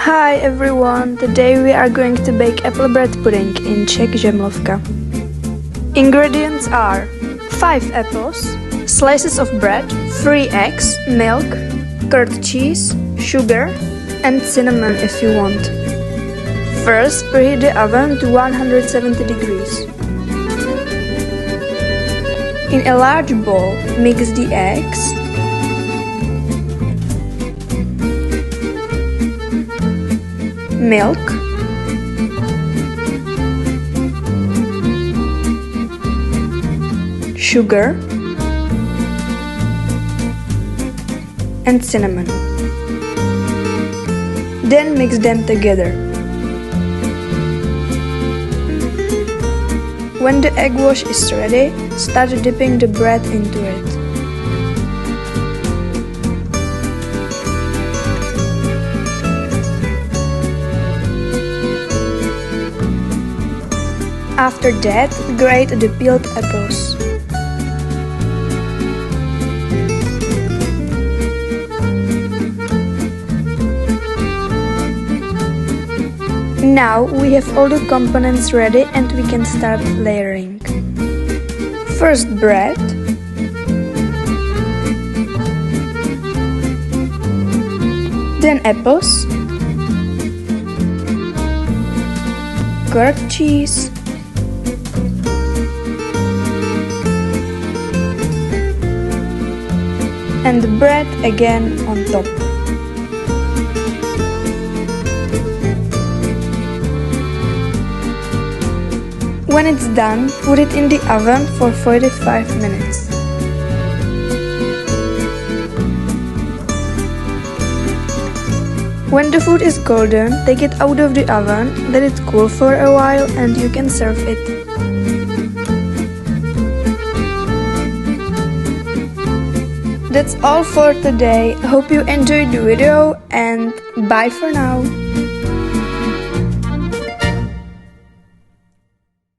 Hi everyone! Today we are going to bake apple bread pudding in Czech Žemlovka. Ingredients are 5 apples, slices of bread, 3 eggs, milk, curd cheese, sugar and cinnamon if you want. First, preheat the oven to 170 degrees. In a large bowl, mix the eggs, milk, sugar and cinnamon. Then mix them together. When the egg wash is ready, start dipping the bread into it. After that, grate the peeled apples. Now we have all the components ready and we can start layering. First bread, then apples, curd cheese, and the bread again on top. When it's done, put it in the oven for 45 minutes. When the food is golden, take it out of the oven, let it cool for a while and you can serve it. That's all for today. Hope you enjoyed the video and bye for now.